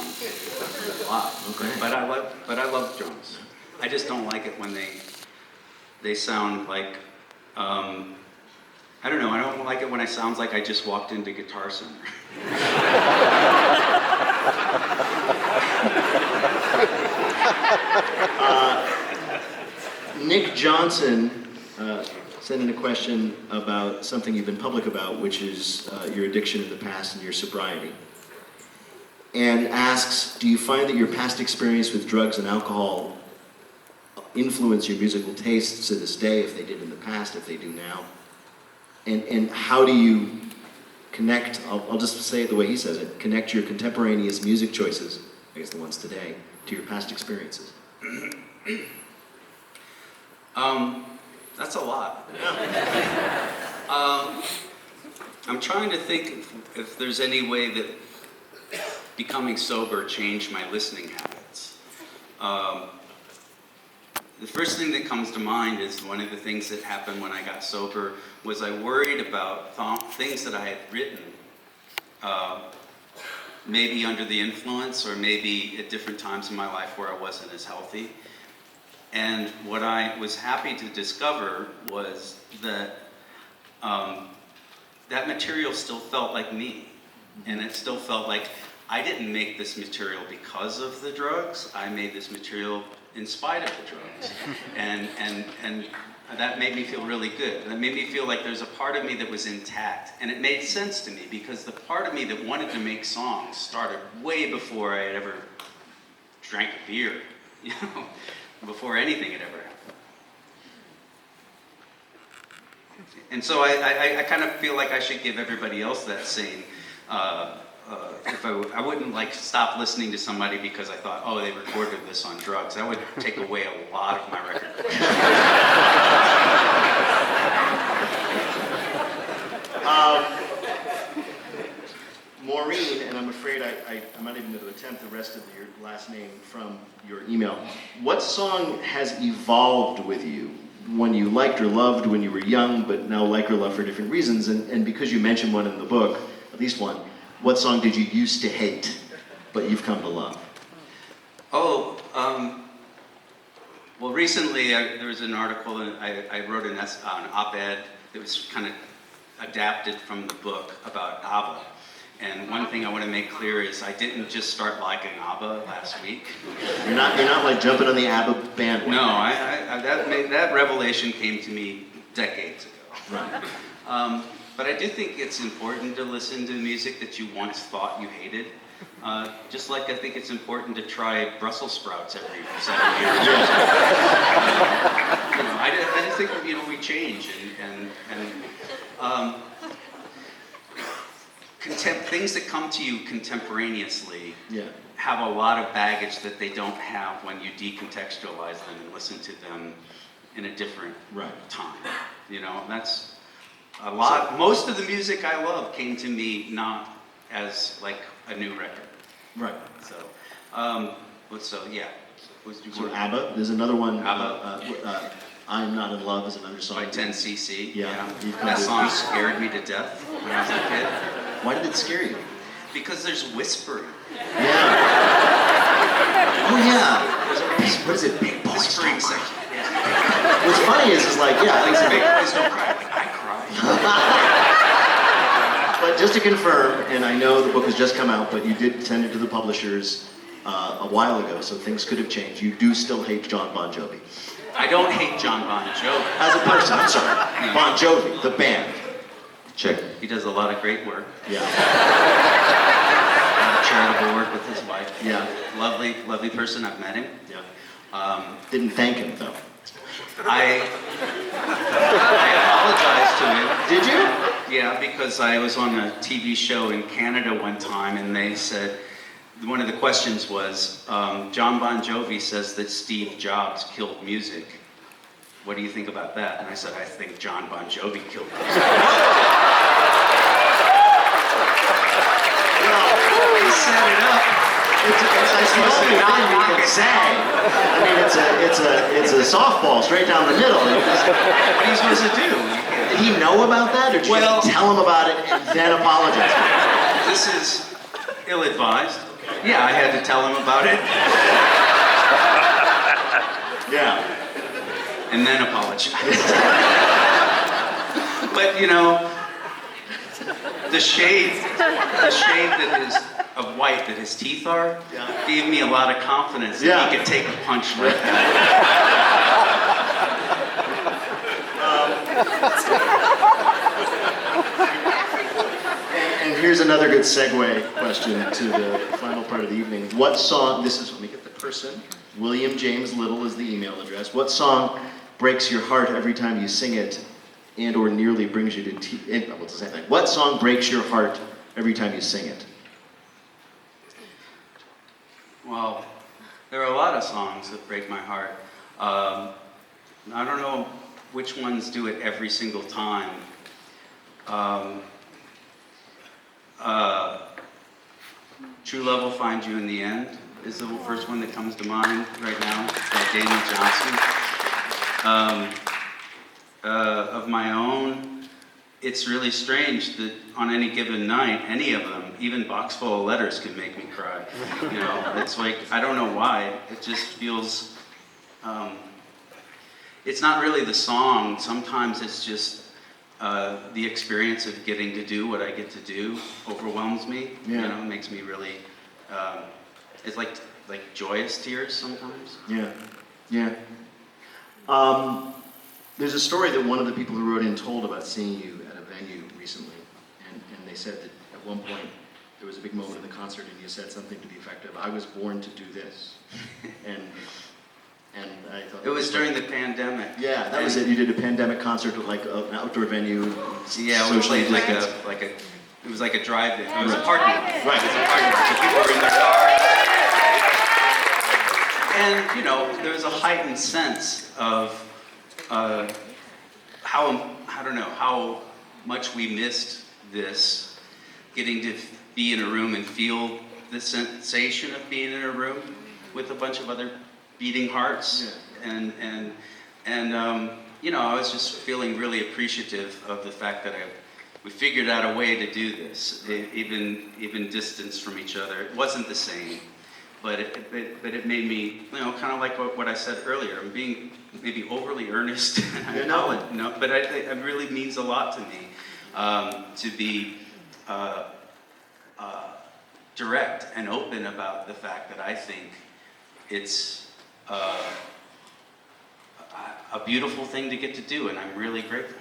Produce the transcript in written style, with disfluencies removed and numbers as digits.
drums a lot. Okay. But I love drums. I just don't like it when they sound like, I don't know, I don't like it when it sounds like I just walked into Guitar Center. Nick Johnson sent in a question about something you've been public about, which is your addiction in the past and your sobriety. And asks, do you find that your past experience with drugs and alcohol influence your musical tastes to this day, if they did in the past, if they do now? And how do you connect, I'll just say it the way he says it, connect your contemporaneous music choices, I guess the ones today, to your past experiences? That's a lot. I'm trying to think if there's any way that becoming sober changed my listening habits. The first thing that comes to mind is one of the things that happened when I got sober was I worried about things that I had written, maybe under the influence or maybe at different times in my life where I wasn't as healthy. And what I was happy to discover was that that material still felt like me. And it still felt like I didn't make this material because of the drugs. I made this material in spite of the drugs. And that made me feel really good. That made me feel like there's a part of me that was intact. And it made sense to me because the part of me that wanted to make songs started way before I had ever drank a beer, you know, before anything had ever happened. And so I kind of feel like I should give everybody else that same, if I wouldn't like stop listening to somebody because I thought, oh, they recorded this on drugs. That would take away a lot of my record. Maureen, and I'm afraid I'm not even going to attempt the rest of your last name from your email. What song has evolved with you? One you liked or loved when you were young, but now like or love for different reasons? And because you mentioned one in the book, at least one, what song did you used to hate, but you've come to love? Oh, well, recently there was an article, and I wrote an op-ed that was kind of adapted from the book about ABBA. And one thing I want to make clear is I didn't just start liking ABBA last week. You're not like jumping on the ABBA bandwagon. No, that revelation came to me decades ago. Right. But I do think it's important to listen to music that you once thought you hated. Just like I think it's important to try Brussels sprouts every 7 years. I just think we change and things that come to you contemporaneously have a lot of baggage that they don't have when you decontextualize them and listen to them in a different time. That's a lot. Most of the music I love came to me not as like a new record. Right. So, yeah. So ABBA, there's another one. ABBA. I'm Not in Love is another song. By 10cc. Yeah. That song scared me to death when I was a kid. Why did it scare you? Because there's whispering. Yeah. Oh yeah. What is it? Big boys Whispering don't cry. section. Yeah. What's funny is like, yeah, It's big boys don't cry. Like I cry. But just to confirm, and I know the book has just come out, but you did send it to the publishers a while ago, so things could have changed. You do still hate Jon BonJovi. I don't hate Jon BonJovi. As a person, I'm sorry. No. Bon Jovi, the band. Check. He does a lot of great work. Yeah. Charitable work with his wife. Yeah. Lovely person. I've met him. Yeah. Didn't thank him though. I apologized to him. Did you? Yeah, because I was on a TV show in Canada one time, and they said, one of the questions was, Jon BonJovi says that Steve Jobs killed music. What do you think about that? And I said, I think Jon BonJovi killed music. Well, he set it up. It's a softball straight down the middle. What are you supposed to do? Did he know about that, or did you just tell him about it and then apologize? This is ill-advised. Yeah, I had to tell him about it Yeah. and then apologize. But you know, the shade that is of white that his teeth are gave me a lot of confidence that he could take a punch like that. And here's another good segue question to the final part of the evening. What song, let me get the person, William James Little is the email address. What song breaks your heart every time you sing it and or nearly brings you to tears? Well, it's the same thing. What song breaks your heart every time you sing it? Well, there are a lot of songs that break my heart. I don't know which ones do it every single time. True Love Will Find You in the End is the first one that comes to mind right now, by Daniel Johnson. Of my own, it's really strange that on any given night, any of them, even Box Full of Letters, can make me cry. You know, it's like, I don't know why, it just feels, it's not really the song, sometimes it's just the experience of getting to do what I get to do overwhelms me. Yeah. You know, makes me really, it's like joyous tears sometimes. Yeah. There's a story that one of the people who wrote in told about seeing you at a venue recently, and they said that at one point there was a big moment in the concert and you said something to the effect of, "I was born to do this." And I thought It was during the pandemic. Yeah, that was it. You did a pandemic concert at like an outdoor venue. Yeah, we socially played distanced. it was like a drive-in. It was a parking lot. Right. It was a parking lot. So people were in their cars. And, you know, there was a heightened sense of how much we missed this, getting to be in a room and feel the sensation of being in a room with a bunch of other beating hearts. And you know, I was just feeling really appreciative of the fact that we figured out a way to do this, even distance from each other. It wasn't the same, but it made me, you know, kind of like what I said earlier. I'm being maybe overly earnest. No, but it really means a lot to me to be direct and open about the fact that I think it's a beautiful thing to get to do, and I'm really grateful.